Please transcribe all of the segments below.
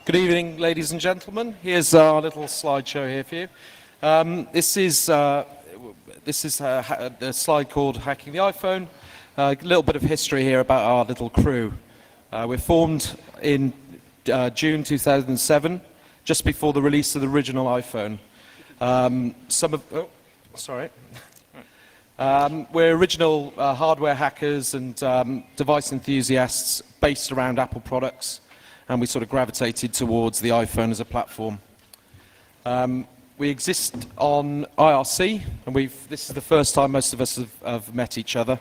Good evening, ladies and gentlemen. Here's our little slideshow here for you. This is a slide called Hacking the iPhone. A little bit of history here about our little crew. We're formed in June 2007, just before the release of the original iPhone. We're original hardware hackers and device enthusiasts based around Apple products, and we sort of gravitated towards the iPhone as a platform. We exist on IRC, and this is the first time most of us have met each other.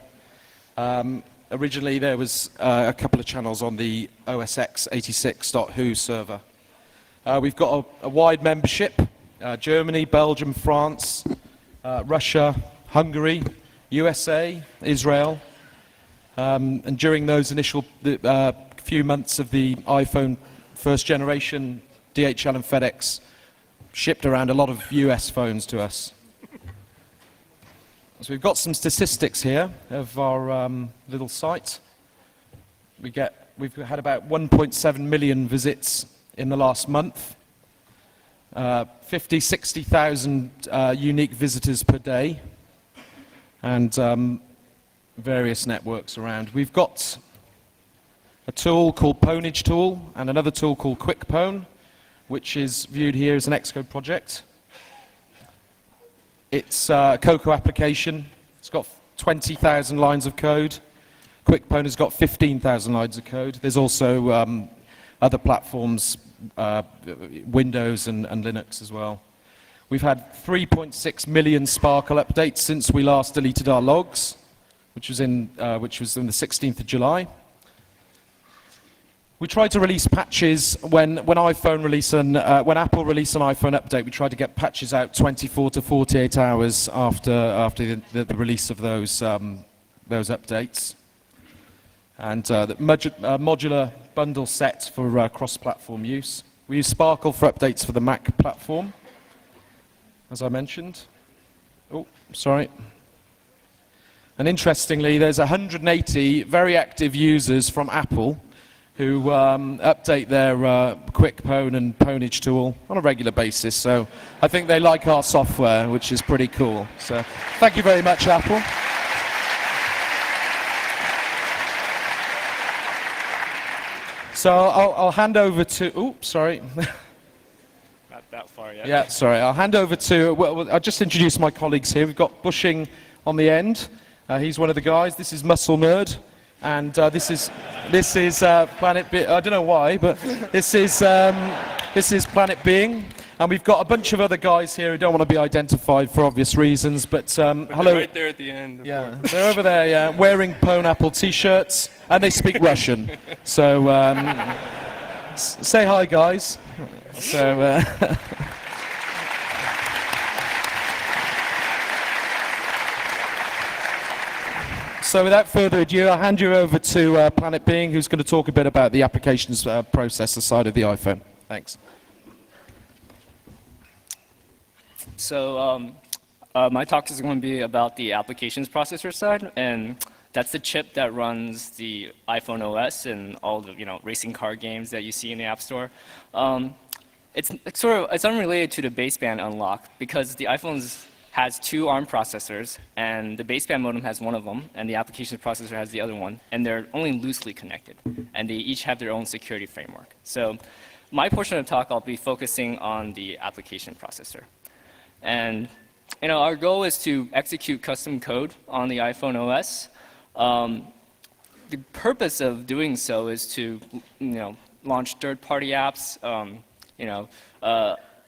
Originally, there was a couple of channels on the osx86.hu server. We've got a wide membership: Germany, Belgium, France, Russia, Hungary, USA, Israel. And during those initial few months of the iPhone first generation, DHL and FedEx shipped around a lot of US phones to us. So we've got some statistics here of our little site. We've had about 1.7 million visits in the last month, 60,000 unique visitors per day, and various networks around. We've got a tool called Pwnage Tool and another tool called QuickPwn, which is viewed here as an Xcode project. It's a Cocoa application. It's got 20,000 lines of code. QuickPwn has got 15,000 lines of code. There's also other platforms, Windows and Linux as well. We've had 3.6 million Sparkle updates since we last deleted our logs, which was in the 16th of July. We tried to release patches when Apple released an iPhone update. We tried to get patches out 24 to 48 hours after the release of those updates. And the modular bundle set for cross-platform use. We use Sparkle for updates for the Mac platform, as I mentioned. Oh, sorry. And interestingly, there's 180 very active users from Apple who update their QuickPwn and Pwnage tool on a regular basis. So I think they like our software, which is pretty cool. So thank you very much, Apple. So I'll hand over to, oops, sorry. Not that far yet. Yeah, sorry. I'll hand over to, well, I'll just introduce my colleagues here. We've got Bushing on the end. He's one of the guys. This is Muscle Nerd. And this is Planet Being. I don't know why, but this is Planet Being, and we've got a bunch of other guys here who don't want to be identified for obvious reasons. But hello. Right there at the end. Yeah, they're over there. Yeah, wearing Pwn Apple T-shirts, and they speak Russian. So say hi, guys. So. So without further ado, I'll hand you over to Planet Being, who's going to talk a bit about the applications processor side of the iPhone. Thanks. So my talk is going to be about the applications processor side, and that's the chip that runs the iPhone OS and all the racing car games that you see in the App Store. It's unrelated to the baseband unlock because the iPhone's has two ARM processors, and the baseband modem has one of them, and the applications processor has the other one, and they're only loosely connected, and they each have their own security framework. So my portion of the talk, I'll be focusing on the application processor. And our goal is to execute custom code on the iPhone OS. The purpose of doing so is to launch third-party apps,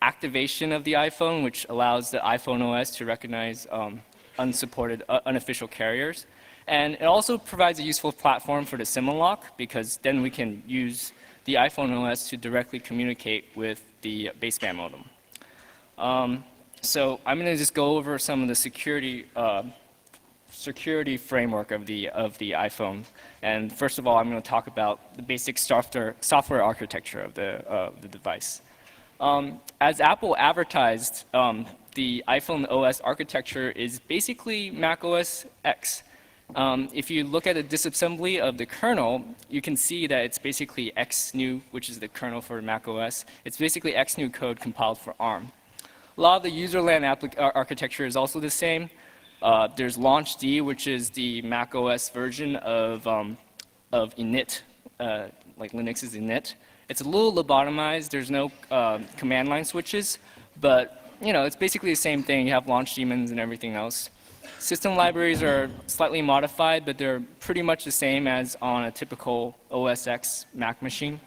activation of the iPhone, which allows the iPhone OS to recognize unsupported, unofficial carriers. And it also provides a useful platform for the SIM unlock, because then we can use the iPhone OS to directly communicate with the baseband modem. So I'm going to just go over some of the security framework of the iPhone. And first of all, I'm going to talk about the basic software architecture of the device. As Apple advertised, the iPhone OS architecture is basically Mac OS X. If you look at the disassembly of the kernel, you can see that it's basically XNew, which is the kernel for Mac OS. It's basically XNew code compiled for ARM. A lot of the userland architecture is also the same. There's launchd, which is the Mac OS version of init, like Linux's init. It's a little lobotomized. There's no command line switches, but it's basically the same thing. You have launch daemons and everything else. System libraries are slightly modified, but they're pretty much the same as on a typical OS X Mac machine.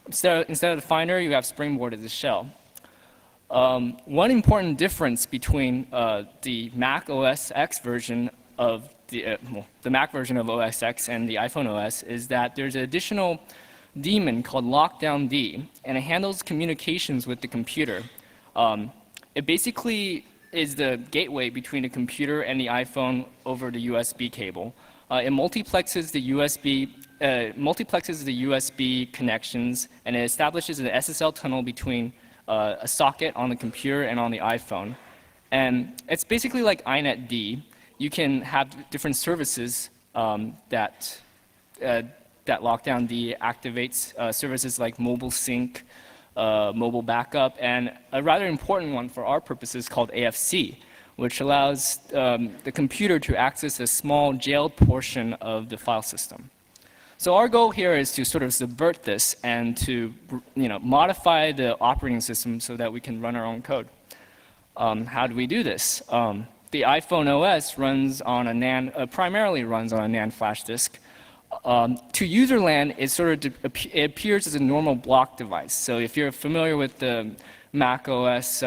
Instead of the Finder, you have Springboard as a shell. One important difference between the Mac OS X version of the Mac version of OS X and the iPhone OS is that there's an additional daemon called lockdown-d, and it handles communications with the computer. It basically is the gateway between the computer and the iPhone over the USB cable. It multiplexes the USB connections, and it establishes an SSL tunnel between a socket on the computer and on the iPhone. And it's basically like inetd. You can have different services that lockdown-d activates, services like mobile sync, mobile backup, and a rather important one for our purposes called AFC, which allows the computer to access a small jailed portion of the file system. So our goal here is to sort of subvert this and to modify the operating system so that we can run our own code. How do we do this? The iPhone OS runs on a NAND, primarily runs on a NAND flash disk. To userland, it appears as a normal block device. So if you're familiar with the Mac OS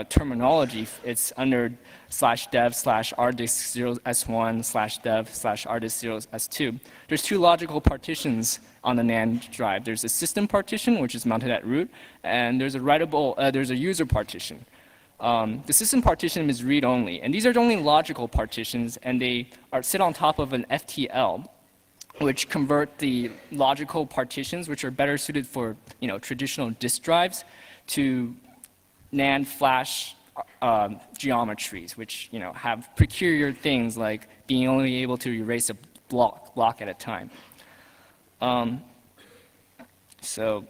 terminology, it's under /dev/rdisk0s1/dev/rdisk0s2. There's two logical partitions on the NAND drive. There's a system partition, which is mounted at root, and there's a user partition. The system partition is read-only, and these are only logical partitions, and they sit on top of an FTL, which convert the logical partitions, which are better suited for traditional disk drives, to NAND flash geometries, which have peculiar things like being only able to erase a block at a time. So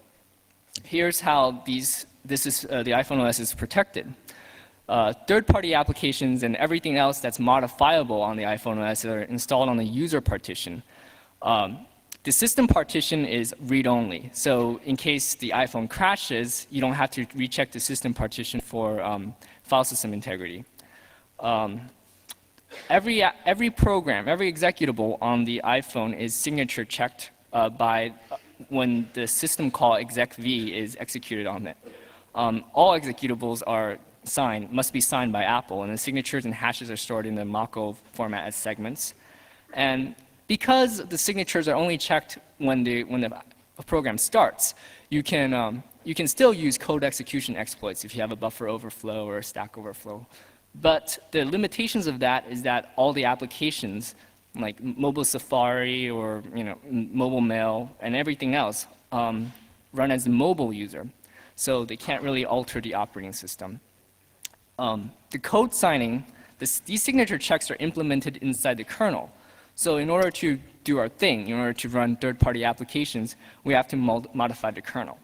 here's how the iPhone OS is protected. Third-party applications and everything else that's modifiable on the iPhone OS are installed on the user partition. The system partition is read-only, so in case the iPhone crashes, you don't have to recheck the system partition for file system integrity. Every program, every executable on the iPhone is signature checked by when the system call execv is executed on it. All executables must be signed by Apple, and the signatures and hashes are stored in the Mako format as segments. And because the signatures are only checked when the program starts, you can still use code execution exploits if you have a buffer overflow or a stack overflow. But the limitations of that is that all the applications, like mobile Safari or mobile mail and everything else, run as a mobile user, so they can't really alter the operating system. The code signing, these signature checks are implemented inside the kernel. So in order to do our thing, in order to run third-party applications, we have to modify the kernel.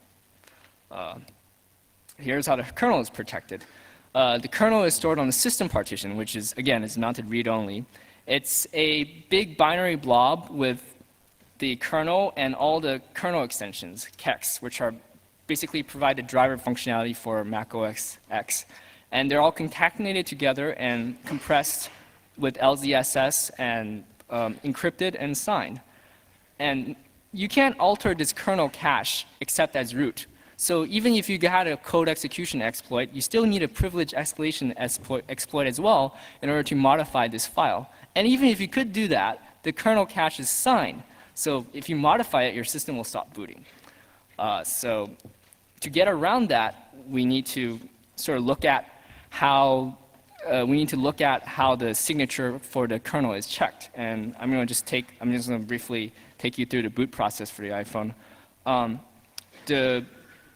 Here's how the kernel is protected. The kernel is stored on the system partition, which is, again, is mounted read-only. It's a big binary blob with the kernel and all the kernel extensions, kex, which are basically provide the driver functionality for Mac OS X. And they're all concatenated together and compressed with LZSS and encrypted and signed. And you can't alter this kernel cache except as root. So even if you had a code execution exploit, you still need a privilege escalation exploit as well in order to modify this file. And even if you could do that, the kernel cache is signed. So if you modify it, your system will stop booting. So to get around that, we need to sort of look at how the signature for the kernel is checked. And I'm just going to briefly take you through the boot process for the iPhone.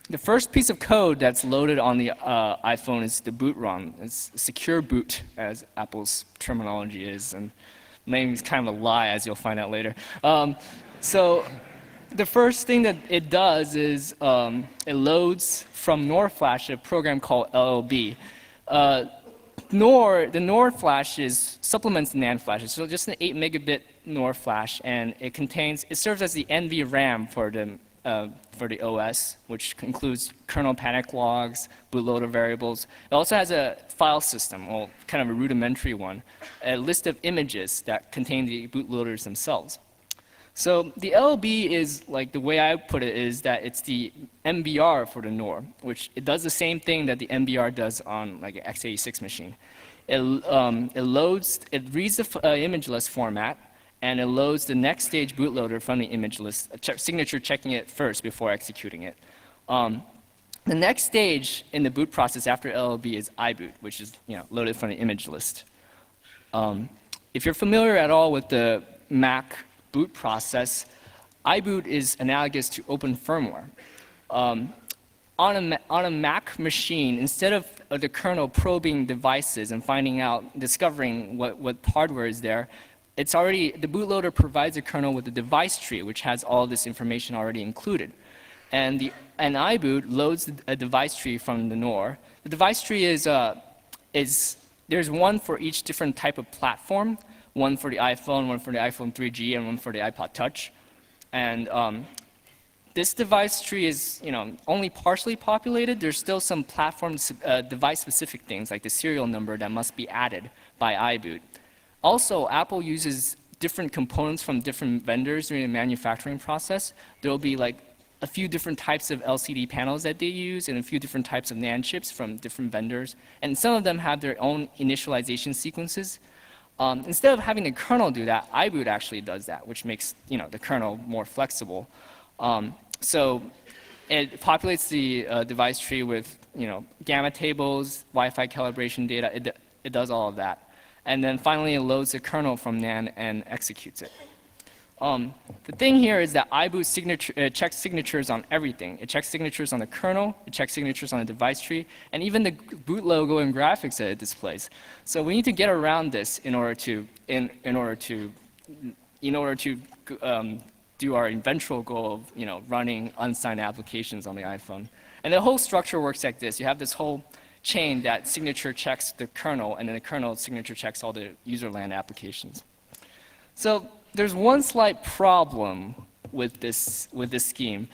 The first piece of code that's loaded on the iPhone is the boot ROM. It's secure boot, as Apple's terminology is. And name is kind of a lie, as you'll find out later. So the first thing that it does is it loads from NOR flash a program called LLB. The NOR flash supplements the NAND flashes, so just an 8 megabit NOR flash, and it serves as the NVRAM for the OS, which includes kernel panic logs, bootloader variables. It also has a file system, well, kind of a rudimentary one, a list of images that contain the bootloaders themselves. So the LLB is, like the way I put it, is that it's the MBR for the NOR, which it does the same thing that the MBR does on like an x86 machine. It reads the image list format, and it loads the next stage bootloader from the image list, signature checking it first before executing it. The next stage in the boot process after LLB is iboot, which is loaded from the image list. If you're familiar at all with the Mac boot process, iboot is analogous to open firmware. On a Mac machine, instead of the kernel probing devices and discovering what hardware is there, the bootloader provides the kernel with a device tree, which has all this information already included. And iboot loads a device tree from the NOR. The device tree there's one for each different type of platform, one for the iPhone, one for the iPhone 3G, and one for the iPod Touch. And this device tree is only partially populated. There's still some platform device-specific things, like the serial number that must be added by iboot. Also, Apple uses different components from different vendors during the manufacturing process. There will be like a few different types of LCD panels that they use and a few different types of NAND chips from different vendors. And some of them have their own initialization sequences. Instead of having the kernel do that, iboot actually does that, which makes the kernel more flexible. So it populates the device tree with gamma tables, Wi-Fi calibration data. It does all of that. And then finally, it loads the kernel from NAND and executes it. The thing here is that iboot checks signatures on everything. It checks signatures on the kernel, it checks signatures on the device tree, and even the boot logo and graphics that it displays. So we need to get around this in order to do our eventual goal of running unsigned applications on the iPhone. And the whole structure works like this. You have this whole chain that signature checks the kernel, and then the kernel signature checks all the user land applications. So there's one slight problem with this scheme.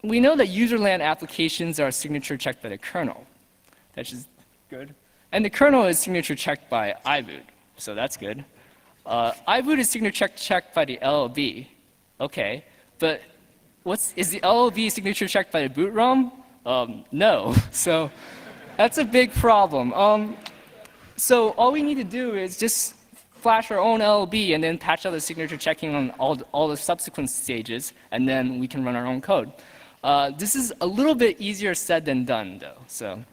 We know that user land applications are signature checked by the kernel. That's just good. And the kernel is signature checked by iboot, so that's good. iboot is signature checked by the LLB. Okay, but is the LLB signature checked by the boot ROM? No. So that's a big problem. So all we need to do is just flash our own LLB and then patch out the signature checking on all the subsequent stages, and then we can run our own code. This is a little bit easier said than done, though. So,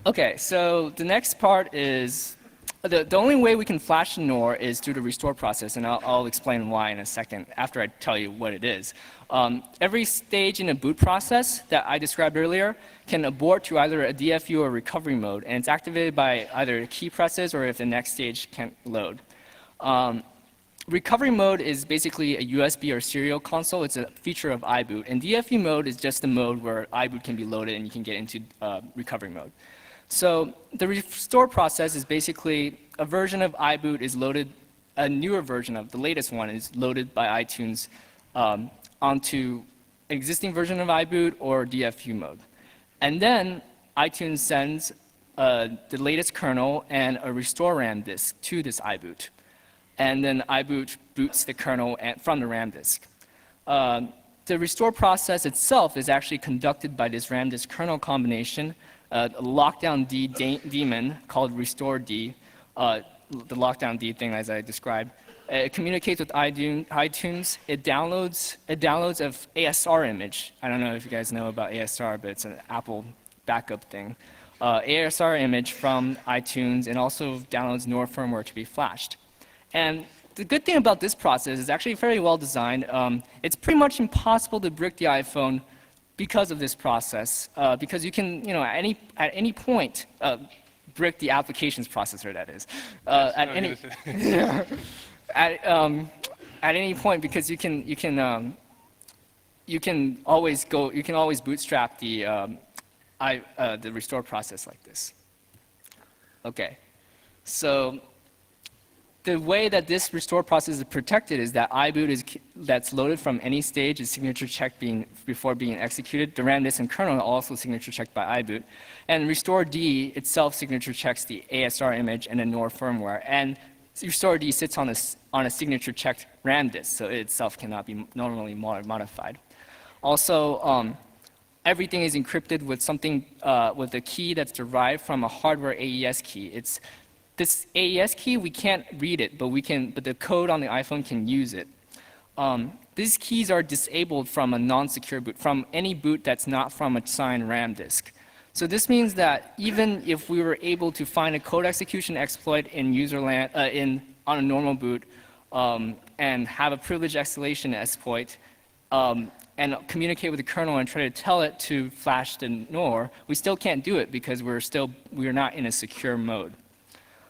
okay, so the next part is the only way we can flash NOR is through the restore process, and I'll explain why in a second after I tell you what it is. Every stage in a boot process that I described earlier can abort to either a DFU or recovery mode, and it's activated by either key presses or if the next stage can't load. Recovery mode is basically a USB or serial console. It's a feature of iboot, and DFU mode is just a mode where iboot can be loaded and you can get into recovery mode. So the restore process is basically a version of iboot is loaded, a newer version of the latest one is loaded by iTunes onto an existing version of iboot or DFU mode. And then iTunes sends the latest kernel and a restore RAM disk to this iboot. And then iboot boots the kernel from the RAM disk. The restore process itself is actually conducted by this RAM disk kernel combination, a lockdown D daemon called restore D, the lockdown D thing as I described. It communicates with iTunes. It downloads a ASR image. I don't know if you guys know about ASR, but it's an Apple backup thing. ASR image from iTunes, and also downloads NOR firmware to be flashed. And the good thing about this process is actually very well designed. It's pretty much impossible to brick the iPhone because of this process, because you can, at any point, brick the applications processor, that is, at any at any point, because you can always bootstrap the restore process like this. Okay, so the way that this restore process is protected is that iboot that's loaded from any stage is signature checked before being executed. The RAM disk and kernel are also signature checked by iboot. And restore D itself signature checks the ASR image and the NOR firmware. And restore D sits on a signature checked RAM disk, so it itself cannot be normally modified. Also, everything is encrypted with something with a key that's derived from a hardware AES key. This AES key, we can't read it, but the code on the iPhone can use it. These keys are disabled from a non-secure boot, from any boot that's not from a signed RAM disk. So this means that even if we were able to find a code execution exploit in userland, on a normal boot, and have a privilege escalation exploit, and communicate with the kernel and try to tell it to flash the NOR, we still can't do it because we're not in a secure mode.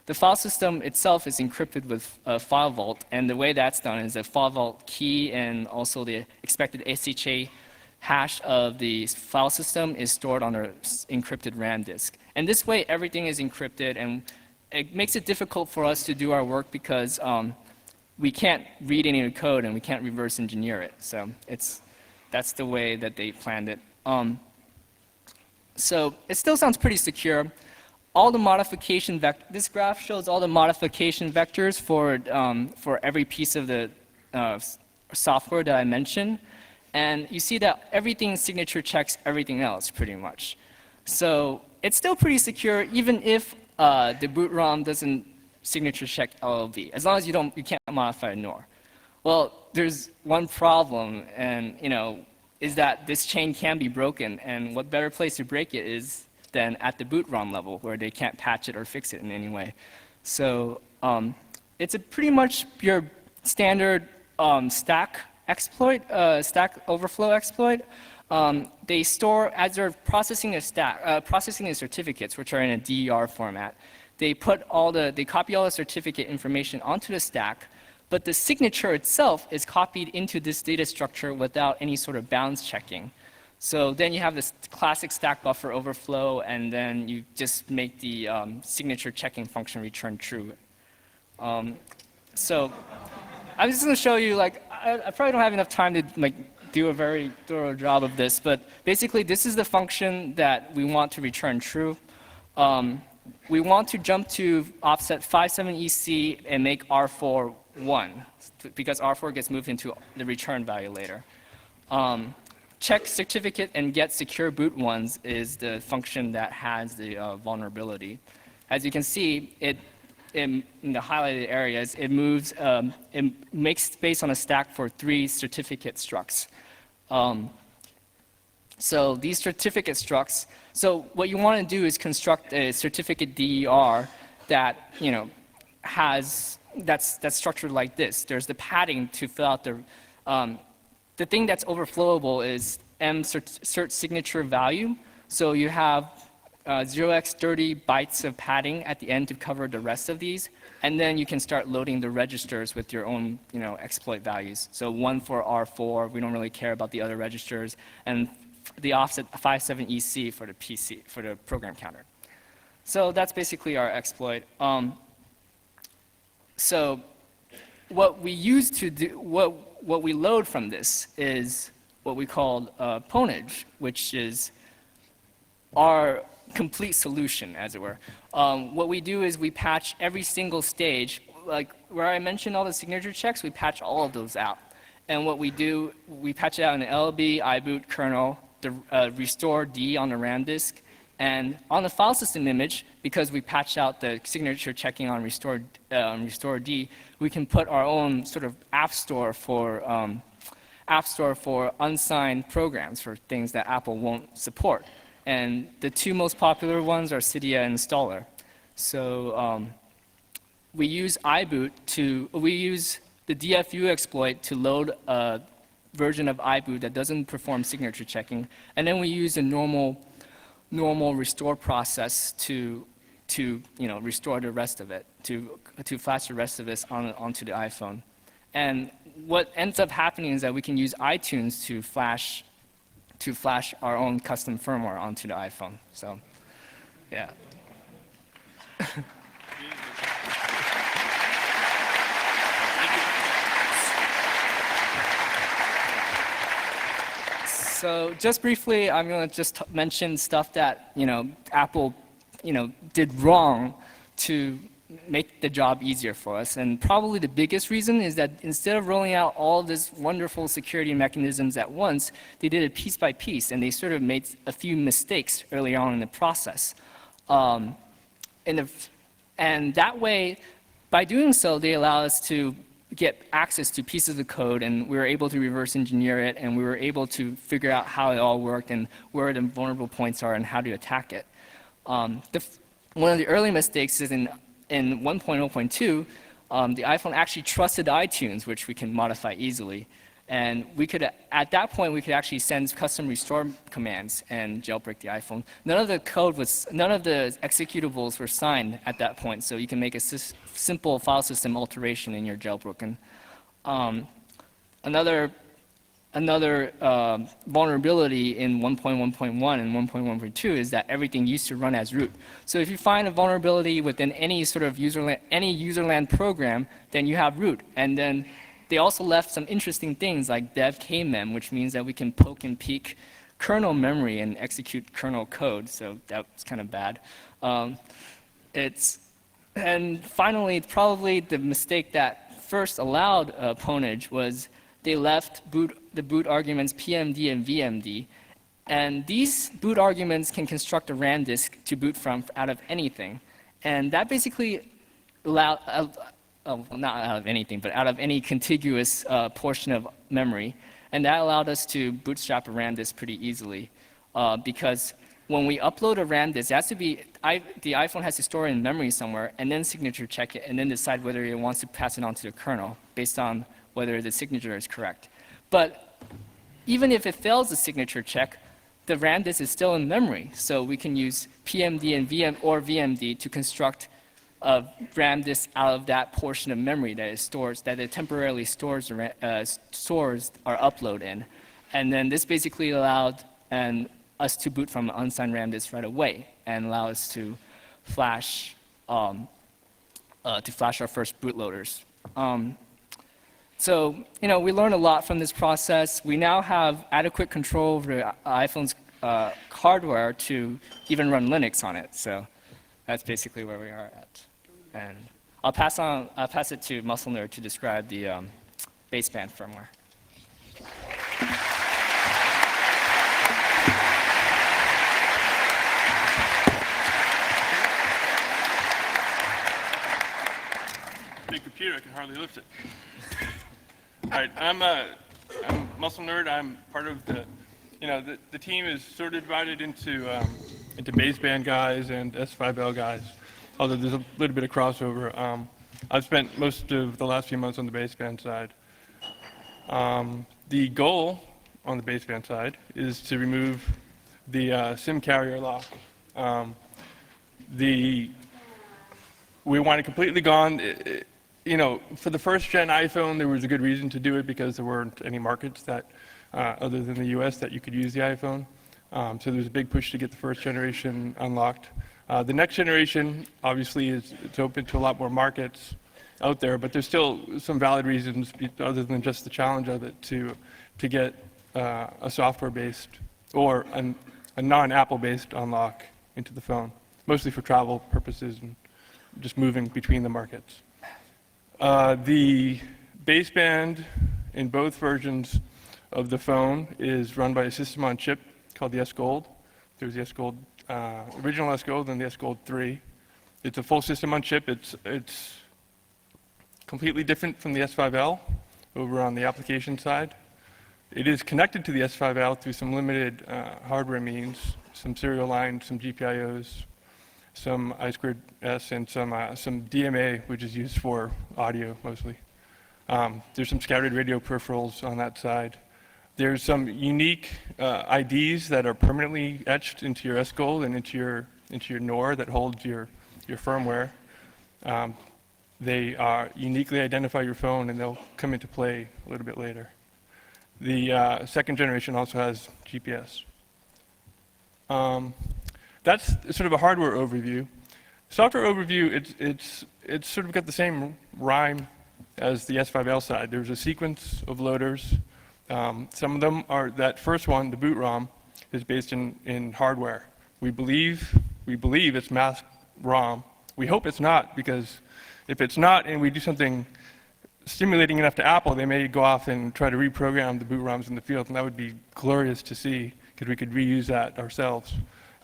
The file system itself is encrypted with file vault, and the way that's done is the file vault key and also the expected SHA hash of the file system is stored on an encrypted RAM disk. And this way, everything is encrypted, and it makes it difficult for us to do our work because we can't read any of the code and we can't reverse engineer it. So that's the way that they planned it. So it still sounds pretty secure. All the modification this graph shows all the modification vectors for every piece of the software that I mentioned. And you see that everything signature checks everything else pretty much. So it's still pretty secure even if the boot ROM doesn't signature check LLV, as long as you can't modify NOR. Well, there's one problem, and is that this chain can be broken, and what better place to break it is than at the boot ROM level, where they can't patch it or fix it in any way. So it's pretty much your standard stack exploit, stack overflow exploit. They store, as they're processing the certificates, which are in a DER format, they copy all the certificate information onto the stack, but the signature itself is copied into this data structure without any sort of bounds checking. So then you have this classic stack buffer overflow, and then you just make the signature checking function return true. So I'm just going to show you, I probably don't have enough time to do a very thorough job of this, but basically this is the function that we want to return true. We want to jump to offset 57EC and make R4 1, because R4 gets moved into the return value later. Check certificate and get secure boot ones is the function that has the vulnerability. As you can see, in the highlighted areas, it makes space on a stack for 3 certificate structs. So these certificate structs, so what you want to do is construct a certificate DER that that's structured like this. There's the padding to fill out the thing that's overflowable is cert signature value. So you have 0x30 bytes of padding at the end to cover the rest of these. And then you can start loading the registers with your own exploit values. So 1 for R4, we don't really care about the other registers. And the offset 57EC for the PC, for the program counter. So that's basically our exploit. So what we use to do, what we load from this is what we call pwnage, which is our complete solution, as it were. What we do is we patch every single stage, like where I mentioned all the signature checks, we patch all of those out. And what we do, we patch it out in the LLB, iboot, kernel, the restore D on the RAM disk, and on the file system image, because we patch out the signature checking on restore D, we can put our own sort of app store for unsigned programs, for things that Apple won't support. And the 2 most popular ones are Cydia and Installer. So we use we use the DFU exploit to load a version of iboot that doesn't perform signature checking, and then we use a normal restore process to to restore the rest of it, to flash the rest of this onto the iPhone. And what ends up happening is that we can use iTunes to flash our own custom firmware onto the iPhone. So, yeah. So just briefly, I'm going to just mention stuff that Apple did wrong to make the job easier for us. And probably the biggest reason is that instead of rolling out all this wonderful security mechanisms at once, they did it piece by piece, and they sort of made a few mistakes early on in the process. And that way, by doing so, they allow us to get access to pieces of code, and we were able to reverse engineer it, and we were able to figure out how it all worked and where the vulnerable points are and how to attack it. One of the early mistakes is in 1.0.2, the iPhone actually trusted iTunes, which we can modify easily. And we could, at that point, we could actually send custom restore commands and jailbreak the iPhone. None of the executables were signed at that point, so you can make a simple file system alteration in your jailbroken. Another vulnerability in 1.1.1 and 1.1.2 is that everything used to run as root. So if you find a vulnerability within any sort of userland program, then you have root. And then they also left some interesting things like dev kmem, which means that we can poke and peek kernel memory and execute kernel code. So that's kind of bad. And finally, probably the mistake that first allowed pwnage was they left the boot arguments PMD and VMD. And these boot arguments can construct a RAM disk to boot from out of anything. And that basically allowed, not out of anything, but out of any contiguous portion of memory. And that allowed us to bootstrap a RAM disk pretty easily. Because when we upload a RAM disk, it has to be, the iPhone has to store it in memory somewhere, and then signature check it, and then decide whether it wants to pass it on to the kernel based on whether the signature is correct. But even if it fails the signature check, the RAM disk is still in memory. So we can use PMD and VMD to construct a RAM disk out of that portion of memory that it temporarily stores our upload in. And then this basically allowed us to boot from an unsigned RAM disk right away and allow us to flash our first bootloaders. So, we learned a lot from this process. We now have adequate control over iPhone's hardware to even run Linux on it. So that's basically where we are at. And I'll pass it to Muscle Nerd to describe the baseband firmware. Big computer, I can hardly lift it. All right, I'm Muscle Nerd. I'm part of the team is sort of divided into baseband guys and S5L guys, although there's a little bit of crossover. I've spent most of the last few months on the baseband side. The goal on the baseband side is to remove the SIM carrier lock. We want it completely gone. For the first gen iPhone, there was a good reason to do it because there weren't any markets that, other than the US, that you could use the iPhone. So there was a big push to get the first generation unlocked. The next generation, obviously, it's open to a lot more markets out there, but there's still some valid reasons, other than just the challenge of it, to get a software-based or a non-Apple-based unlock into the phone, mostly for travel purposes and just moving between the markets. The baseband in both versions of the phone is run by a system on chip called the S Gold. There's the S Gold, original S Gold and the S Gold 3. It's a full system on chip. It's completely different from the S5L over on the application side. It is connected to the S5L through some limited hardware means, some serial lines, some GPIOs, some I2S, and some DMA, which is used for audio mostly. There's some scouted radio peripherals on that side. There's some unique IDs that are permanently etched into your S Gold and into your NOR that holds your your firmware. They uniquely identify your phone, and they'll come into play a little bit later. The second generation also has GPS. That's sort of a hardware overview. Software overview, it's sort of got the same rhyme as the S5L side. There's a sequence of loaders. Some of them are, that first one, the boot ROM, is based in hardware. We believe it's masked ROM. We hope it's not, because if it's not and we do something stimulating enough to Apple, they may go off and try to reprogram the boot ROMs in the field, and that would be glorious to see, because we could reuse that ourselves.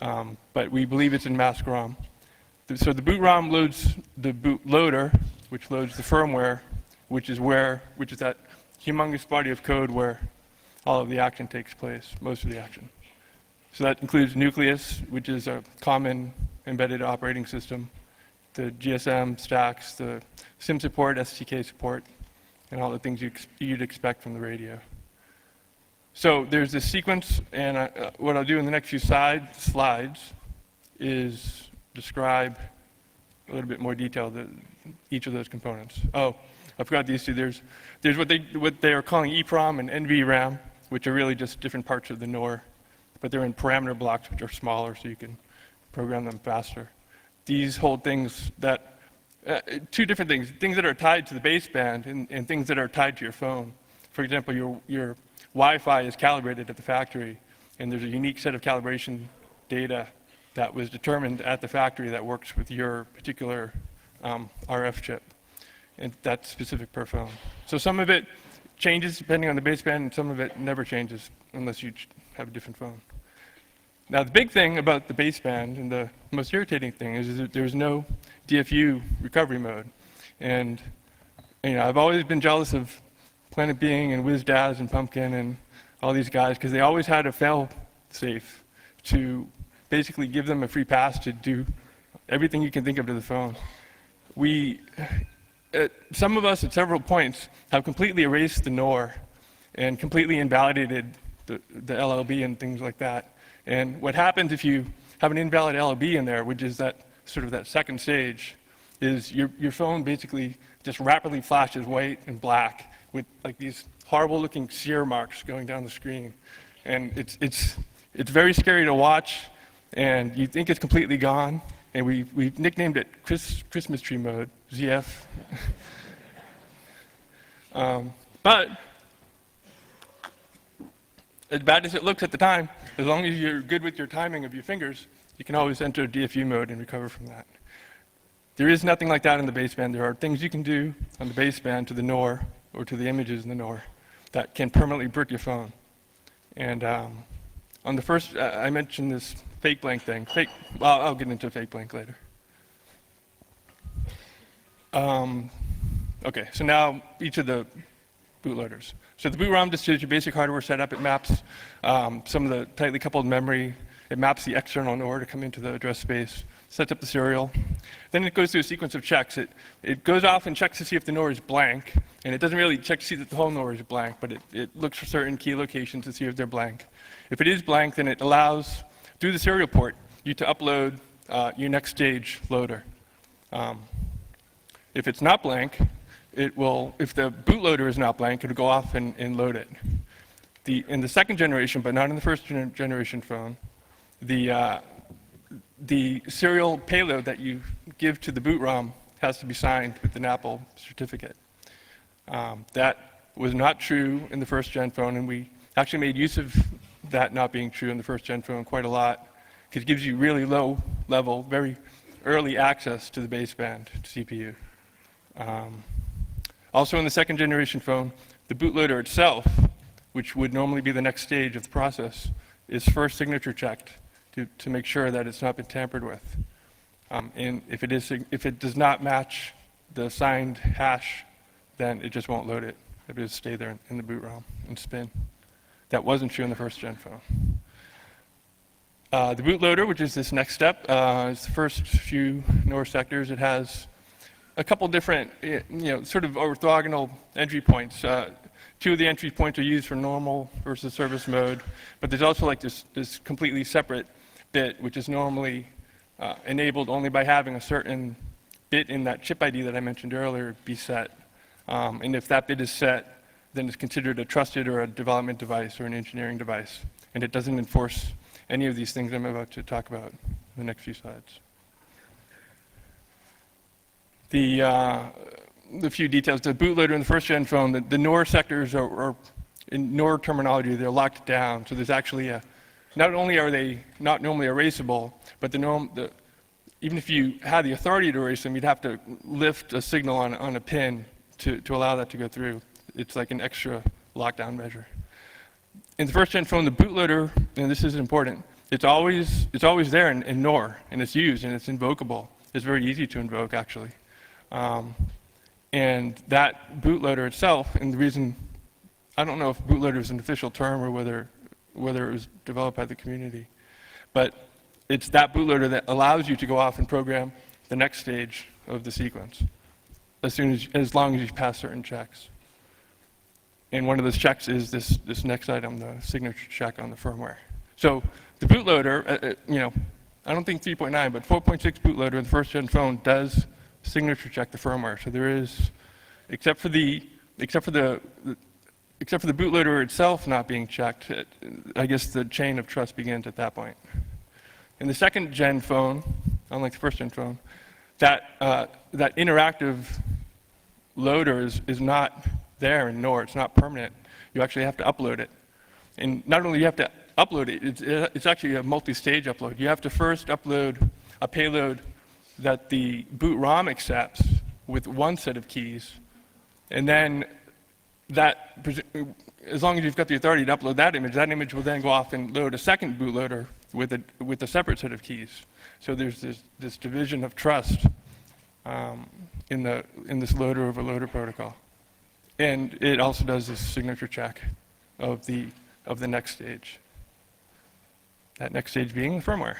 But we believe it's in masked ROM. So the boot ROM loads the boot loader, which loads the firmware, which is that humongous body of code where all of the action takes place, most of the action. So that includes Nucleus, which is a common embedded operating system, the GSM stacks, the SIM support, STK support, and all the things you'd expect from the radio. So there's this sequence, and what I'll do in the next few slides is describe a little bit more detail each of those components. Oh, I forgot these two. There's what they are calling EEPROM and NVRAM, which are really just different parts of the NOR, but they're in parameter blocks, which are smaller, so you can program them faster. These hold things that, two different things that are tied to the baseband and things that are tied to your phone. For example, your Wi-Fi is calibrated at the factory, and there's a unique set of calibration data that was determined at the factory that works with your particular RF chip, and that's specific per phone. So some of it changes depending on the baseband, and some of it never changes unless you have a different phone. Now, the big thing about the baseband, and the most irritating thing, is that there's no DFU recovery mode. And I've always been jealous of Planet Being and WizDaz and Pumpkin and all these guys, because they always had a fail-safe to basically give them a free pass to do everything you can think of to the phone. Some of us at several points have completely erased the NOR and completely invalidated the LLB and things like that. And what happens if you have an invalid LLB in there, which is that sort of that second stage, is your phone basically just rapidly flashes white and black with like these horrible looking sear marks going down the screen. And it's very scary to watch, and you think it's completely gone. And we've nicknamed it Christmas tree mode, ZF. But as bad as it looks at the time, as long as you're good with your timing of your fingers, you can always enter DFU mode and recover from that. There is nothing like that in the baseband. There are things you can do on the baseband to the NOR or to the images in the NOR that can permanently brick your phone. And on the first, I mentioned this fake blank thing. Well, I'll get into fake blank later. Okay, so now each of the bootloaders. So the boot ROM just is your basic hardware setup. It maps some of the tightly coupled memory. It maps the external NOR to come into the address space, sets up the serial. Then it goes through a sequence of checks. It goes off and checks to see if the NOR is blank, and it doesn't really check to see that the whole NOR is blank, but it looks for certain key locations to see if they're blank. If it is blank, then it allows, through the serial port, you to upload your next stage loader. If it's not blank, if the bootloader is not blank, it'll go off and load it. In the second generation, but not in the first generation phone, the serial payload that you give to the boot ROM has to be signed with an Apple certificate. That was not true in the first gen phone, and we actually made use of that not being true in the first gen phone quite a lot, because it gives you really low level, very early access to the baseband CPU. Also in the second generation phone, the bootloader itself, which would normally be the next stage of the process, is first signature checked to make sure that it's not been tampered with. And if it does not match the signed hash, then it just won't load it. It'll just stay there in the boot ROM and spin. That wasn't true in the first gen phone. The bootloader, which is this next step, is the first few NOR sectors. It has a couple different, sort of orthogonal entry points. Two of the entry points are used for normal versus service mode, but there's also like this completely separate bit, which is normally enabled only by having a certain bit in that chip ID that I mentioned earlier be set. And if that bit is set, then it's considered a trusted or a development device or an engineering device. And it doesn't enforce any of these things I'm about to talk about in the next few slides. The few details, the bootloader in the first gen phone, the NOR sectors are in NOR terminology, they're locked down. So there's actually not only are they not normally erasable, but even if you had the authority to erase them, you'd have to lift a signal on a pin to allow that to go through. It's like an extra lockdown measure. In the first gen phone, the bootloader, and this is important, it's always there in NOR, and it's used, and it's invocable. It's very easy to invoke, actually. And that bootloader itself, and the reason, I don't know if bootloader is an official term or whether it was developed by the community, but it's that bootloader that allows you to go off and program the next stage of the sequence, as long as you pass certain checks. And one of those checks is this next item, the signature check on the firmware. So the bootloader, I don't think 3.9, but 4.6 bootloader in the first gen phone does signature check the firmware. So there is, except for the bootloader itself not being checked, I guess the chain of trust begins at that point. In the second gen phone, unlike the first gen phone, that interactive loader is not there in NOR. It's not permanent. You actually have to upload it. And not only do you have to upload it, it's actually a multi-stage upload. You have to first upload a payload that the boot ROM accepts with one set of keys, and then as long as you've got the authority to upload that image will then go off and load a second bootloader with a separate set of keys. So there's this division of trust in this loader over loader protocol. And it also does this signature check of the next stage. That next stage being the firmware.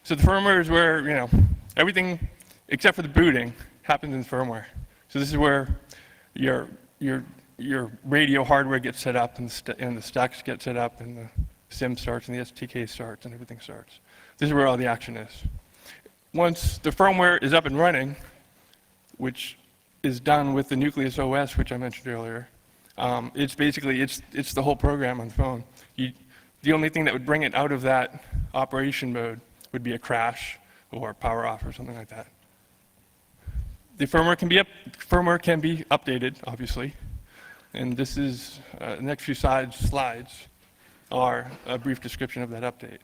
So the firmware is where, everything except for the booting happens in the firmware. So this is where your radio hardware gets set up and the stacks get set up and the SIM starts and the STK starts and everything starts. This is where all the action is. Once the firmware is up and running, which is done with the Nucleus OS, which I mentioned earlier, it's basically, it's the whole program on the phone. The only thing that would bring it out of that operation mode would be a crash or power off or something like that. The firmware can be updated, obviously, and this is the next few slides are a brief description of that update.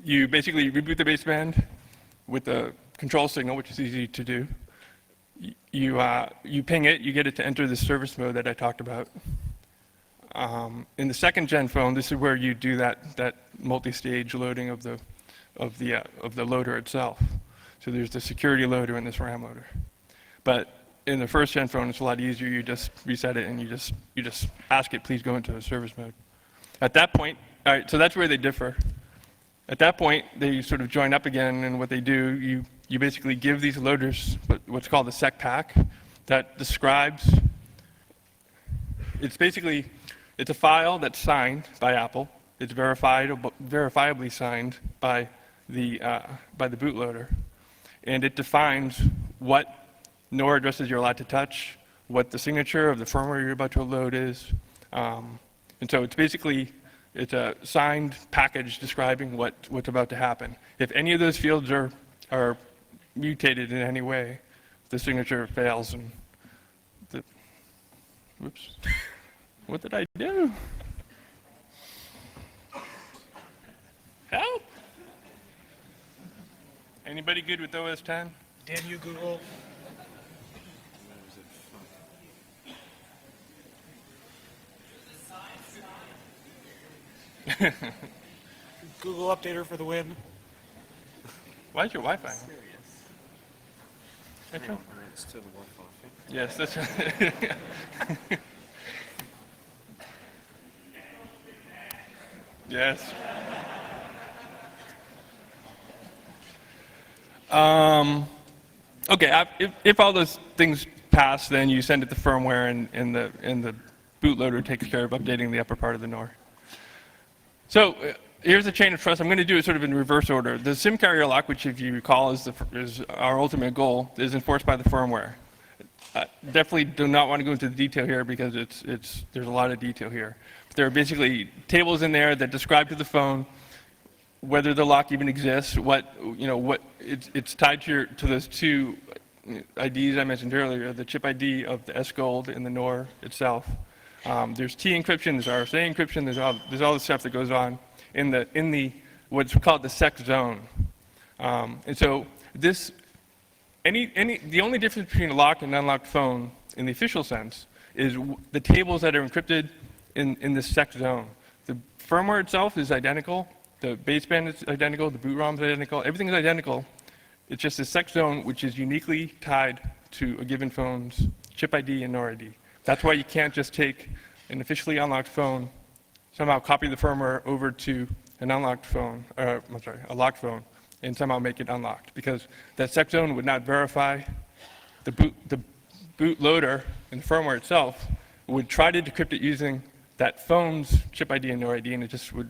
You basically reboot the baseband with the control signal, which is easy to do. You ping it, you get it to enter the service mode that I talked about. In the second gen phone, this is where you do that multi-stage loading of the loader itself. So there's the security loader and this RAM loader. But in the first gen phone, it's a lot easier. You just reset it and you just ask it, please go into service mode. At that point, all right, so that's where they differ. At that point, they sort of join up again, and what they do, you basically give these loaders what's called a sec pack that describes, it's a file that's signed by Apple. It's verifiably signed by the bootloader. And it defines what NOR addresses you're allowed to touch, what the signature of the firmware you're about to load is. And so it's a signed package describing what's about to happen. If any of those fields are mutated in any way, the signature fails and whoops. What did I do? Help! Anybody good with OS 10? Damn you, Google. Google updater for the win. Why is your Wi-Fi? It's to the Wi-Fi. Yes, that's right. Yes. Okay, if all those things pass, then you send it to firmware and the bootloader takes care of updating the upper part of the NOR. So here's the chain of trust. I'm going to do it sort of in reverse order. The SIM carrier lock, which if you recall is our ultimate goal, is enforced by the firmware. Definitely do not want to go into the detail here because there's a lot of detail here. There are basically tables in there that describe to the phone whether the lock even exists, it's tied to those two IDs I mentioned earlier, the chip ID of the S Gold and the NOR itself. There's T encryption, there's RSA encryption, there's all the stuff that goes on in the what's called the SEC zone. And so the only difference between a locked and unlocked phone in the official sense is the tables that are encrypted in the SEC zone. The firmware itself is identical, the baseband is identical, the boot ROM is identical, everything is identical. It's just the SEC zone which is uniquely tied to a given phone's chip ID and NOR ID. That's why you can't just take an officially unlocked phone, somehow copy the firmware over to an unlocked phone, a locked phone, and somehow make it unlocked, because that SEC zone would not verify the boot loader and the firmware itself would try to decrypt it using that phone's chip ID and NOR ID, and it just would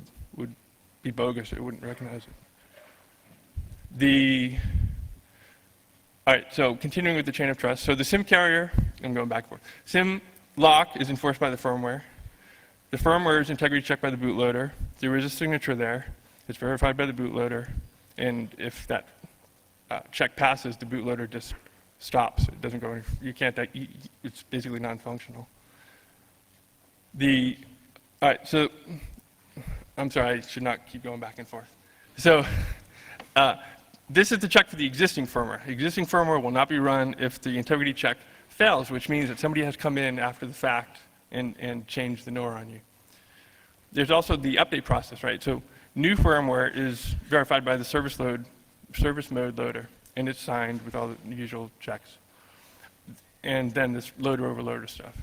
be bogus. It wouldn't recognize it. All right, so continuing with the chain of trust. So the SIM carrier, I'm going back and forth. SIM lock is enforced by the firmware. The firmware is integrity checked by the bootloader. There is a signature there. It's verified by the bootloader. And if that check passes, the bootloader just stops. It doesn't go any, you can't, it's basically non-functional. All right, so, I'm sorry, I should not keep going back and forth. So, this is the check for the existing firmware. The existing firmware will not be run if the integrity check fails, which means that somebody has come in after the fact and changed the NOR on you. There's also the update process, right? So new firmware is verified by the service mode loader, and it's signed with all the usual checks. And then this loader overloader stuff.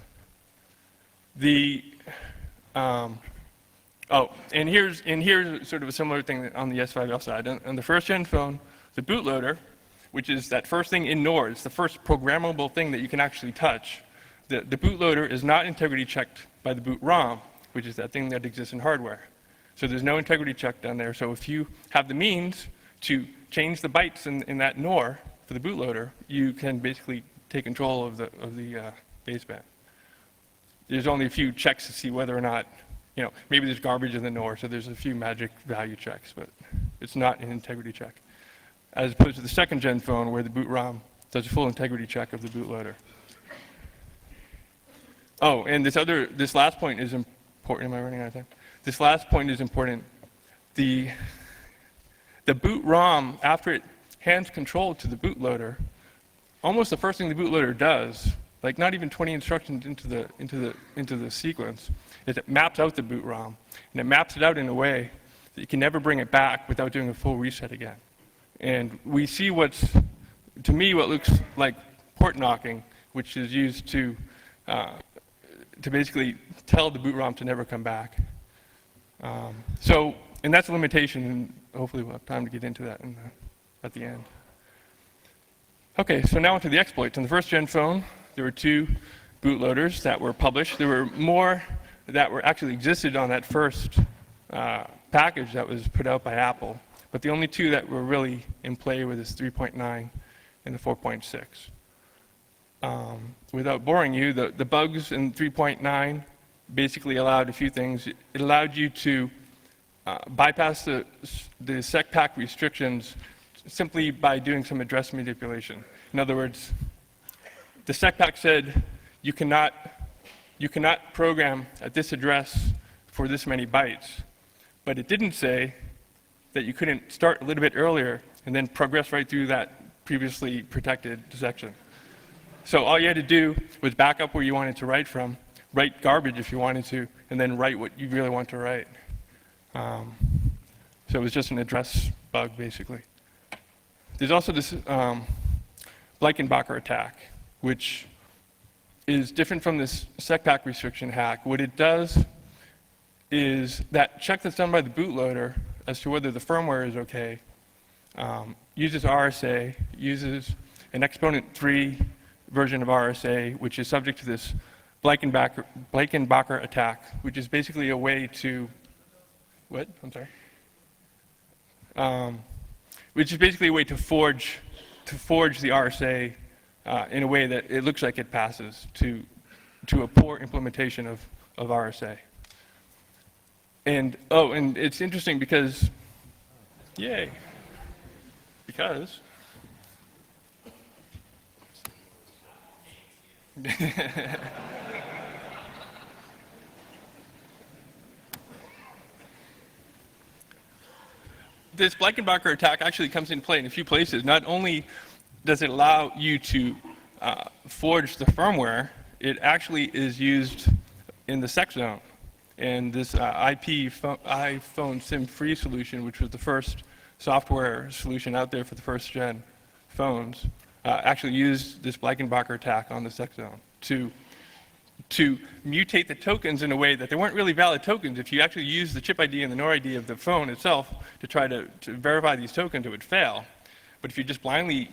And here's sort of a similar thing on the S5L side. On the first gen phone, the bootloader, which is that first thing in NOR, it's the first programmable thing that you can actually touch. The bootloader is not integrity checked by the boot ROM, which is that thing that exists in hardware. So there's no integrity check down there. So if you have the means to change the bytes in that NOR for the bootloader, you can basically take control of the baseband. There's only a few checks to see whether or not, maybe there's garbage in the NOR, so there's a few magic value checks, but it's not an integrity check. As opposed to the second gen phone where the boot ROM does a full integrity check of the bootloader. Oh, and this last point is important. Am I running out of time? This last point is important. The boot ROM, after it hands control to the bootloader, almost the first thing the bootloader does, like not even 20 instructions into the sequence, is it maps out the boot ROM, and it maps it out in a way that you can never bring it back without doing a full reset again. And we see what looks like port knocking, which is used to basically tell the boot ROM to never come back. And that's a limitation, and hopefully we'll have time to get into that at the end. Okay, so now onto the exploits. On the first gen phone, there were 2 bootloaders that were published. There were more that were actually existed on that first package that was put out by Apple. But the only 2 that were really in play were this 3.9 and the 4.6. Without boring you, the bugs in 3.9 basically allowed a few things. It allowed you to bypass the SecPack restrictions simply by doing some address manipulation. In other words, the SecPack said you cannot program at this address for this many bytes, but it didn't say that you couldn't start a little bit earlier and then progress right through that previously protected section. So all you had to do was back up where you wanted to write from, write garbage if you wanted to, and then write what you really want to write. So it was just an address bug, basically. There's also this Blankenbacher attack, which is different from this SecPack restriction hack. What it does is that check that's done by the bootloader as to whether the firmware is okay, uses RSA, uses an exponent 3 version of RSA, which is subject to this Blankenbacher attack, which is basically a way to, what? I'm sorry? which is basically a way to forge the RSA in a way that it looks like it passes to a poor implementation of RSA. And it's interesting because, yay, because this Blankenbacher attack actually comes into play in a few places. Not only does it allow you to forge the firmware, it actually is used in the SEC zone. And this iPhone SIM-free solution, which was the first software solution out there for the first-gen phones, actually used this Blankenbacher attack on the SEC zone to mutate the tokens in a way that they weren't really valid tokens. If you actually use the chip ID and the NOR ID of the phone itself to try to verify these tokens, it would fail. But if you just blindly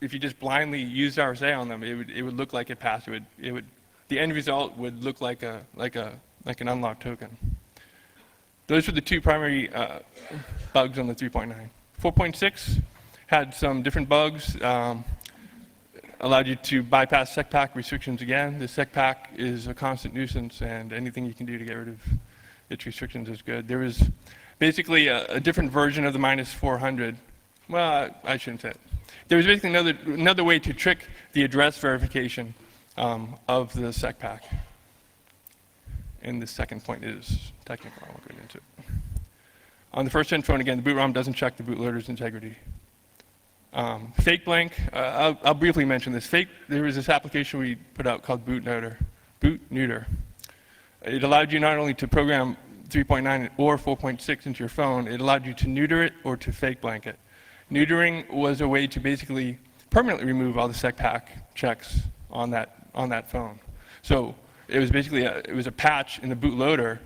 used RSA on them, it would look like it passed. The end result would look like an unlocked token. Those were the two primary bugs on the 3.9. 4.6 had some different bugs. Allowed you to bypass SecPack restrictions again. The SecPack is a constant nuisance, and anything you can do to get rid of its restrictions is good. There was basically a different version of the -400. Well, I shouldn't say it. There was basically another way to trick the address verification of the SecPack. And the second point is technical. I won't go into it. On the first-gen phone, again, the boot ROM doesn't check the bootloader's integrity. Fake blank, I'll briefly mention this. There was this application we put out called Boot Neuter. It allowed you not only to program 3.9 or 4.6 into your phone, it allowed you to neuter it or to fake blank it. Neutering was a way to basically permanently remove all the SecPack checks on that phone. So it was basically a patch in the bootloader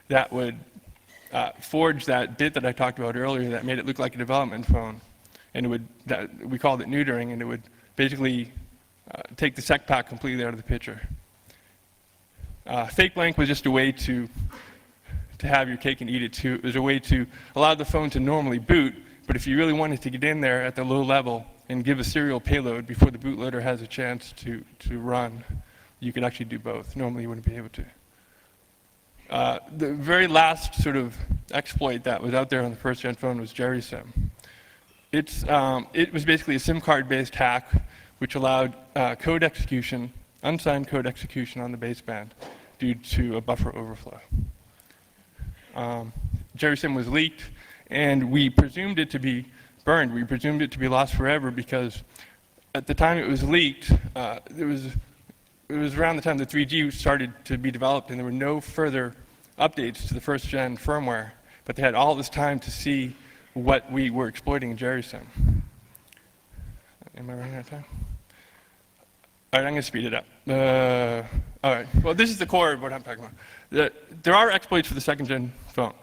that would forge that bit that I talked about earlier that made it look like a development phone. And we called it neutering, and it would basically take the SecPack completely out of the picture. Fake blank was just a way to have your cake and eat it too. It was a way to allow the phone to normally boot, but if you really wanted to get in there at the low level and give a serial payload before the bootloader has a chance to run, you could actually do both. Normally you wouldn't be able to. The very last sort of exploit that was out there on the first-gen phone was JerrySim. It was basically a SIM card-based hack which allowed code execution, unsigned code execution on the baseband due to a buffer overflow. JerrySim was leaked, and we presumed it to be burned. We presumed it to be lost forever because at the time it was leaked, it was around the time the 3G started to be developed, and there were no further updates to the first-gen firmware. But they had all this time to see what we were exploiting in JerrySim. Am I running out of time? All right, I'm going to speed it up. All right, well, this is the core of what I'm talking about. There are exploits for the second-gen phone.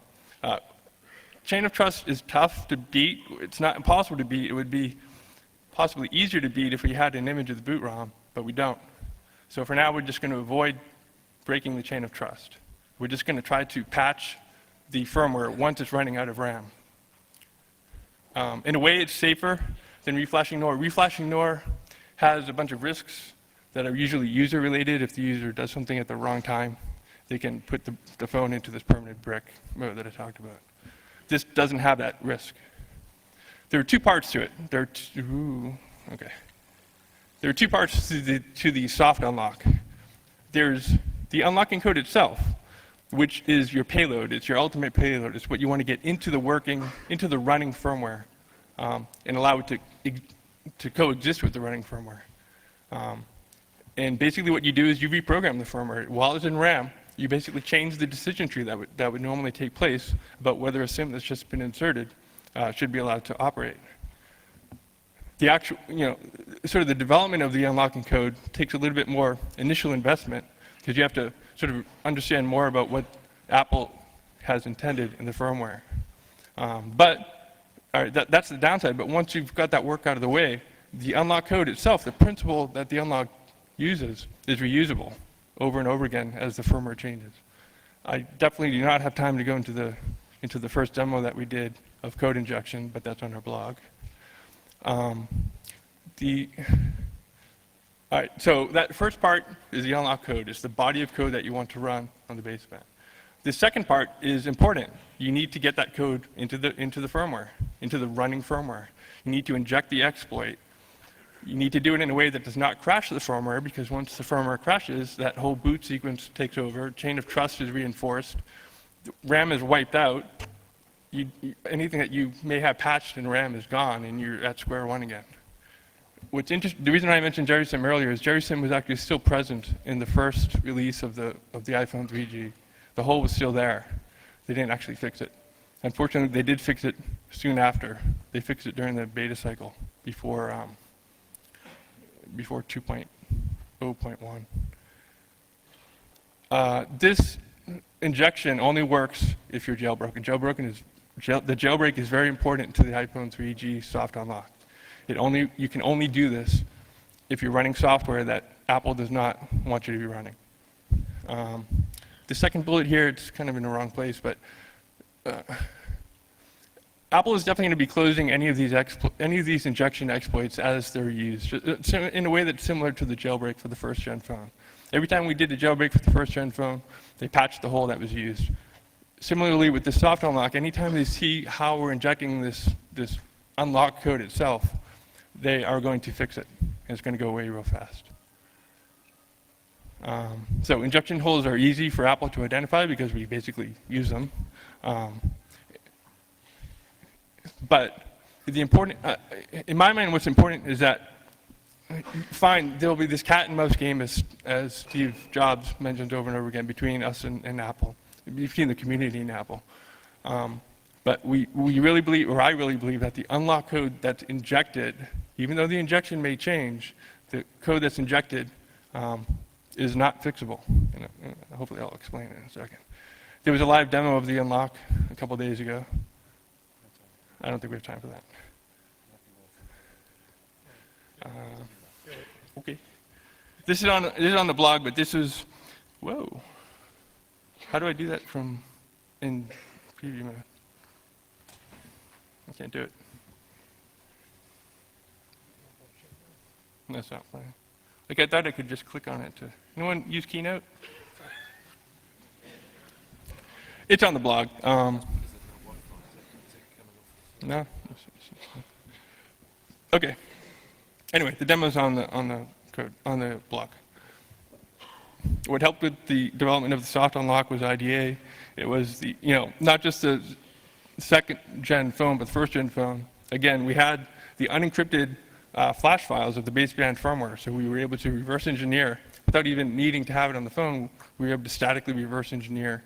Chain of trust is tough to beat. It's not impossible to beat. It would be possibly easier to beat if we had an image of the boot ROM, but we don't. So for now, we're just going to avoid breaking the chain of trust. We're just going to try to patch the firmware once it's running out of RAM. In a way, it's safer than reflashing NOR. Reflashing NOR has a bunch of risks that are usually user-related. If the user does something at the wrong time, they can put the phone into this permanent brick mode that I talked about. This doesn't have that risk. There are two parts to it. There are two parts to the soft unlock. There's the unlocking code itself, which is your payload. It's your ultimate payload. It's what you want to get into the running firmware and allow it to coexist with the running firmware. And basically what you do is you reprogram the firmware. While it's in RAM, you basically change the decision tree that would normally take place about whether a SIM that's just been inserted should be allowed to operate. The actual, sort of the development of the unlocking code takes a little bit more initial investment because you have to sort of understand more about what Apple has intended in the firmware. That's the downside, but once you've got that work out of the way, the unlock code itself, the principle that the unlock uses, is reusable over and over again as the firmware changes. I definitely do not have time to go into the first demo that we did of code injection, but that's on our blog. All right, so that first part is the unlock code. It's the body of code that you want to run on the baseband. The second part is important. You need to get that code into the firmware, into the running firmware. You need to inject the exploit. You need to do it in a way that does not crash the firmware, because once the firmware crashes, that whole boot sequence takes over, chain of trust is reinforced, RAM is wiped out, anything that you may have patched in RAM is gone, and you're at square one again. What's interesting, the reason I mentioned JerrySim earlier is JerrySim was actually still present in the first release of the iPhone 3G. The hole was still there. They didn't actually fix it. Unfortunately, they did fix it soon after. They fixed it during the beta cycle before 2.0.1. This injection only works if you're jailbroken. The jailbreak is very important to the iPhone 3G soft unlock. You can only do this if you're running software that Apple does not want you to be running. The second bullet here, it's kind of in the wrong place, but Apple is definitely going to be closing any of these injection exploits as they're used, in a way that's similar to the jailbreak for the first-gen phone. Every time we did the jailbreak for the first-gen phone, they patched the hole that was used. Similarly, with the soft unlock, anytime they see how we're injecting this unlock code itself, they are going to fix it, and it's going to go away real fast. So injection holes are easy for Apple to identify because we basically use them. But in my mind, what's important is that, fine, there'll be this cat and mouse game, as Steve Jobs mentioned over and over again, between us and Apple, between the community and Apple. But we really believe, or I really believe, that the unlock code that's injected, even though the injection may change, the code that's injected is not fixable. And hopefully I'll explain it in a second. There was a live demo of the unlock a couple days ago. I don't think we have time for that. Okay. This is on the blog, but this is, whoa. How do I do that in preview mode? I can't do it. That's not playing. Like, I thought I could just click on it to, anyone use Keynote? It's on the blog. No? Okay. Anyway, the demo's on the code, on the blog. What helped with the development of the soft unlock was IDA. It was not just the second-gen phone, but the first-gen phone. Again, we had the unencrypted flash files of the baseband firmware, so we were able to reverse engineer without even needing to have it on the phone. We were able to statically reverse engineer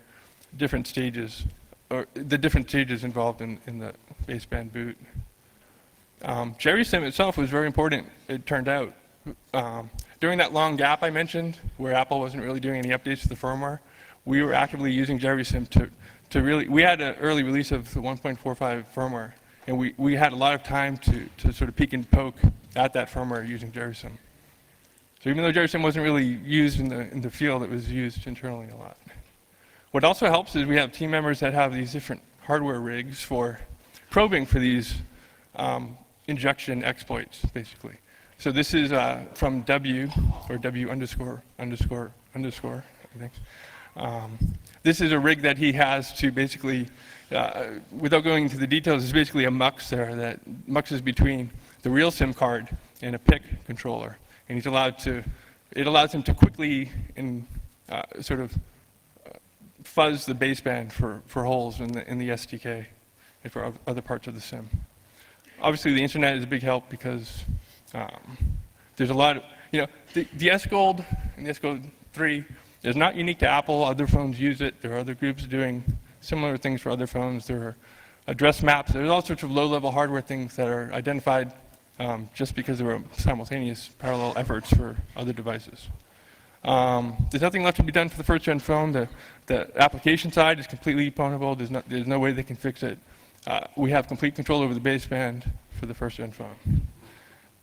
different stages, or the different stages involved in the baseband boot. JerrySim itself was very important, it turned out. During that long gap I mentioned, where Apple wasn't really doing any updates to the firmware, we were actively using JerrySim to really, we had an early release of the 1.45 firmware, and we had a lot of time to sort of peek and poke at that firmware using JerrySim. So even though JerrySim wasn't really used in the field, it was used internally a lot. What also helps is we have team members that have these different hardware rigs for probing for these injection exploits, basically. So this is from W, or W underscore, I think. This is a rig that he has to basically, without going into the details, it's basically a mux there that muxes between the real SIM card and a PIC controller. And he's allowed to, it allows him to quickly sort of fuzz the baseband for holes in the SDK and for other parts of the SIM. Obviously, the internet is a big help because there's a lot of, the S Gold and the S Gold 3 is not unique to Apple. Other phones use it. There are other groups doing similar things for other phones. There are address maps. There's all sorts of low-level hardware things that are identified just because there were simultaneous parallel efforts for other devices. There's nothing left to be done for the first-gen phone. The application side is completely pwnable. There's no way they can fix it. We have complete control over the baseband for the first-gen phone.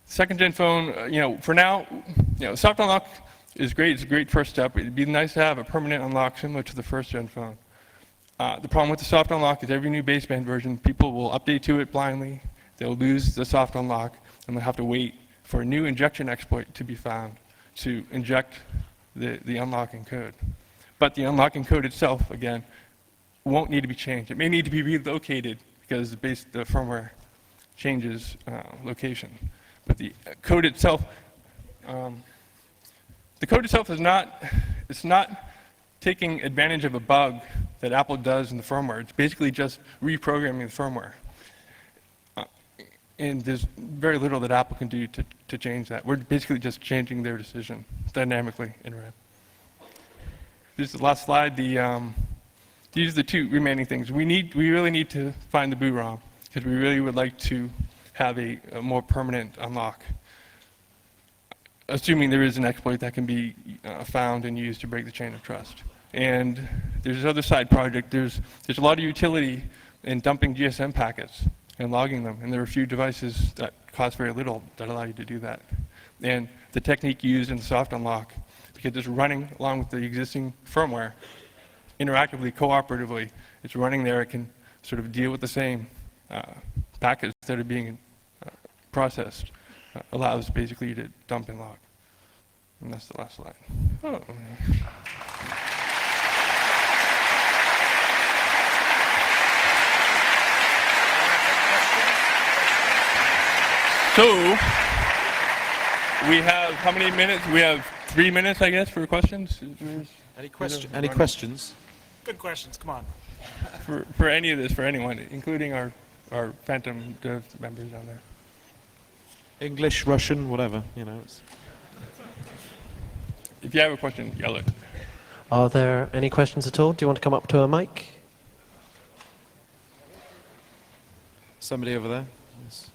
Second-gen phone, for now, soft unlock is great. It's a great first step. It'd be nice to have a permanent unlock similar to the first-gen phone. The problem with the soft unlock is every new baseband version, people will update to it blindly, they'll lose the soft unlock, and they'll have to wait for a new injection exploit to be found to inject the unlocking code. But the unlocking code itself, again, won't need to be changed. It may need to be relocated because the firmware changes location. But the code itself is not taking advantage of a bug that Apple does in the firmware. It's basically just reprogramming the firmware. And there's very little that Apple can do to change that. We're basically just changing their decision dynamically in RAM. This is the last slide. These are the two remaining things. We really need to find the boot ROM because we really would like to have a more permanent unlock, assuming there is an exploit that can be found and used to break the chain of trust. And there's this other side project. There's a lot of utility in dumping GSM packets and logging them, and there are a few devices that cost very little that allow you to do that. And the technique used in the soft unlock, because it's running along with the existing firmware, interactively, cooperatively, it's running there, it can sort of deal with the same packets that are being processed, allows basically you to dump and log. And that's the last slide. Oh. So, we have how many minutes? We have 3 minutes, I guess, for questions. Any questions? Good questions. Come on. For any of this, for anyone, including our Phantom Dev members down there. English, Russian, whatever, you know. If you have a question, yell it. Are there any questions at all? Do you want to come up to a mic? Somebody over there? Yes.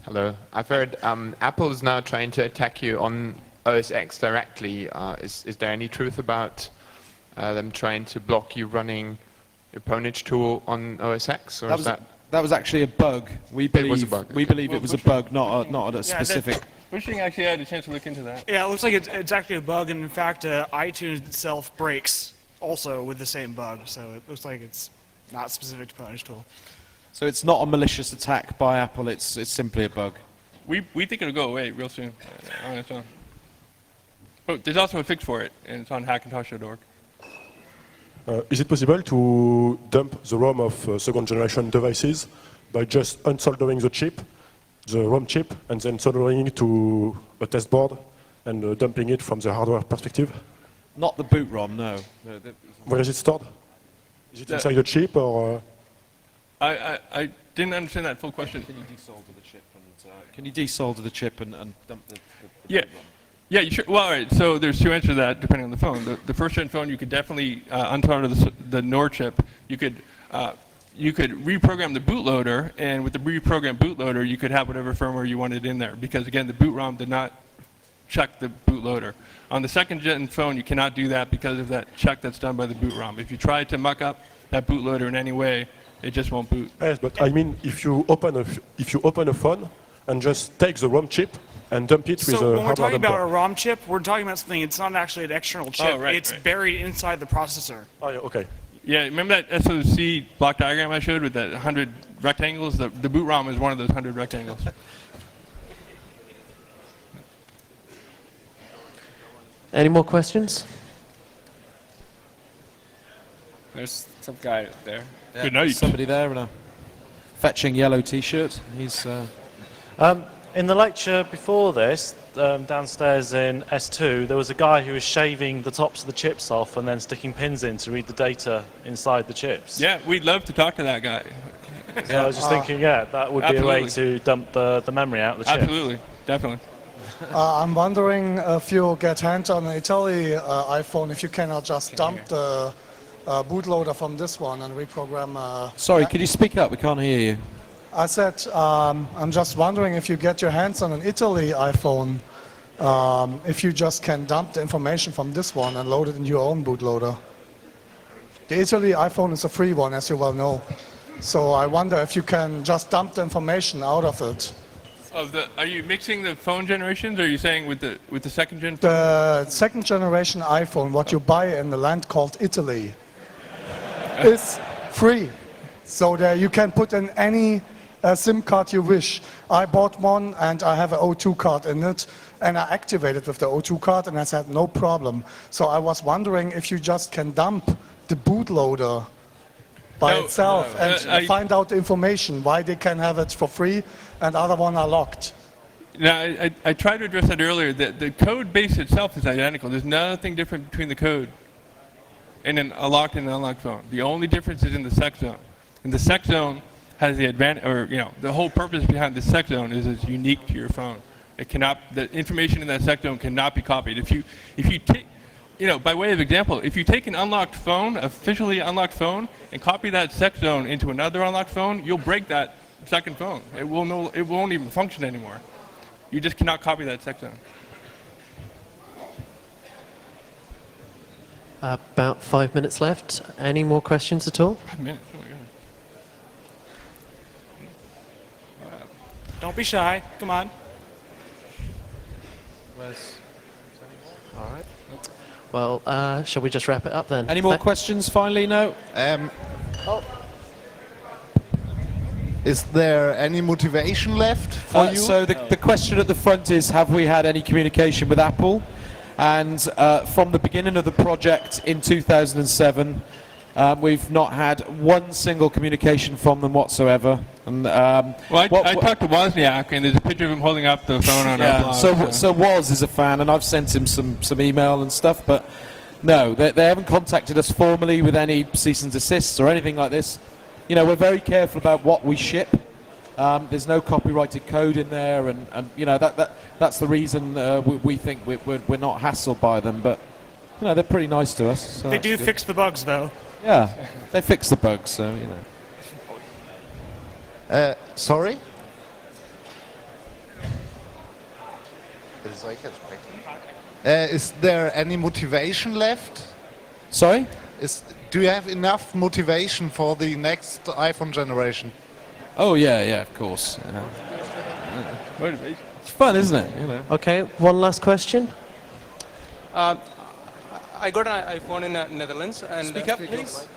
Hello. I've heard Apple is now trying to attack you on OS X directly. Is there any truth about them trying to block you running your Pwnage tool on OS X? Or That was actually a bug. We believe it was a bug, not a specific. Wishing actually had a chance to look into that. Yeah, it looks like it's actually a bug, and in fact, iTunes itself breaks also with the same bug, so it looks like it's not specific to Pwnage tool. So it's not a malicious attack by Apple, it's simply a bug. We think it'll go away real soon on its own. But there's also a fix for it, and it's on hackintosh.org. Is it possible to dump the ROM of second generation devices by just unsoldering the chip, the ROM chip, and then soldering it to a test board and dumping it from the hardware perspective? Not the boot ROM, no. Where is it stored? Is it inside the chip or? I didn't understand that full question. Can you desolder the chip and dump the Yeah. boot ROM? Yeah, you should. Well, all right. So there's two answers to that depending on the phone. The first gen phone, you could definitely unsolder the NOR chip. You could reprogram the bootloader, and with the reprogrammed bootloader, you could have whatever firmware you wanted in there. Because again, the boot ROM did not check the bootloader. On the second gen phone, you cannot do that because of that check that's done by the boot ROM. If you try to muck up that bootloader in any way, it just won't boot. Yes, but I mean, if you open a phone and just take the ROM chip and dump it with So a when we're hardware talking about a dumper. ROM chip, we're talking about something, it's not actually an external chip. right, it's right. buried inside the processor. Oh, yeah, okay. Yeah, remember that SoC block diagram I showed with that 100 rectangles? The boot ROM is one of those 100 rectangles. Any more questions? There's some guy there. Yeah, Good night. Somebody there in a fetching yellow t-shirt. He's In the lecture before this, downstairs in S2, there was a guy who was shaving the tops of the chips off and then sticking pins in to read the data inside the chips. Yeah, we'd love to talk to that guy. So I was just thinking, yeah, that would be a way Absolutely. to dump the memory out of the chip. Absolutely, definitely. I'm wondering if you get hands on an Italy iPhone, if you cannot just dump the bootloader from this one and reprogram. sorry, could you speak up? We can't hear you. I said, I'm just wondering if you get your hands on an Italy iPhone, if you just can dump the information from this one and load it in your own bootloader. The Italy iPhone is a free one, as you well know. So I wonder if you can just dump the information out of it Are you mixing the phone generations, or are you saying with the second gen? The second generation iPhone, what you buy in the land called Italy, is free. So there you can put in any SIM card you wish. I bought one and I have an O2 card in it, and I activated with the O2 card and I said no problem. So I was wondering if you just can dump the bootloader by itself and find out the information, why they can have it for free and other one are locked. Now, I tried to address that earlier. The code base itself is identical. There's nothing different between the code and a locked and an unlocked phone. The only difference is in the sec zone. And the sec zone has the advantage, or the whole purpose behind the sec zone is it's unique to your phone. It cannot, the information in that sec zone cannot be copied. If you take, by way of example, if you take an unlocked phone, officially unlocked phone, and copy that sec zone into another unlocked phone, you'll break that second phone. It won't even function anymore. You just cannot copy that sec zone. About 5 minutes left. Any more questions at all? 5 minutes. Oh my God. Don't be shy. Come on. All right. Well, shall we just wrap it up then? Any more questions finally? No? Is there any motivation left for you? So the question at the front is, have we had any communication with Apple? And from the beginning of the project in 2007, we've not had one single communication from them whatsoever. And, I talked to Wozniak, and there's a picture of him holding up the phone on our blog. So Woz is a fan, and I've sent him some email and stuff, but no, they haven't contacted us formally with any cease and desists or anything like this. We're very careful about what we ship. There's no copyrighted code in there, and that's the reason we think we're not hassled by them. But they're pretty nice to us. So They do fix the bugs, though. Yeah, they fix the bugs, so Sorry? Is there any motivation left? Sorry? Do you have enough motivation for the next iPhone generation? Oh yeah, of course. Motivation. It's fun, isn't it? Okay, one last question. I got an iPhone in Netherlands, and Speak up, please.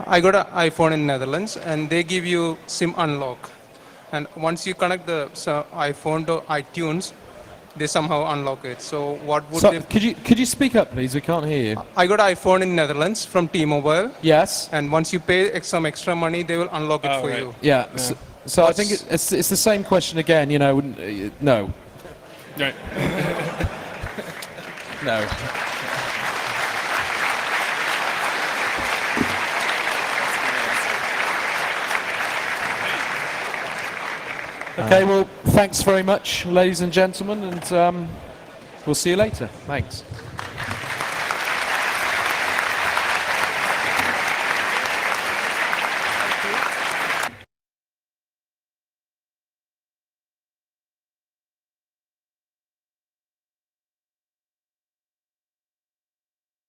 I got an iPhone in Netherlands, and they give you SIM unlock. And once you connect the iPhone to iTunes, they somehow unlock it. So what would they? Could you speak up, please? We can't hear you. I got an iPhone in Netherlands from T-Mobile. Yes. And once you pay some extra money, they will unlock it for you. Yeah. So I think it's the same question again. No. Right. No. Okay, well, thanks very much, ladies and gentlemen, and we'll see you later. Thanks.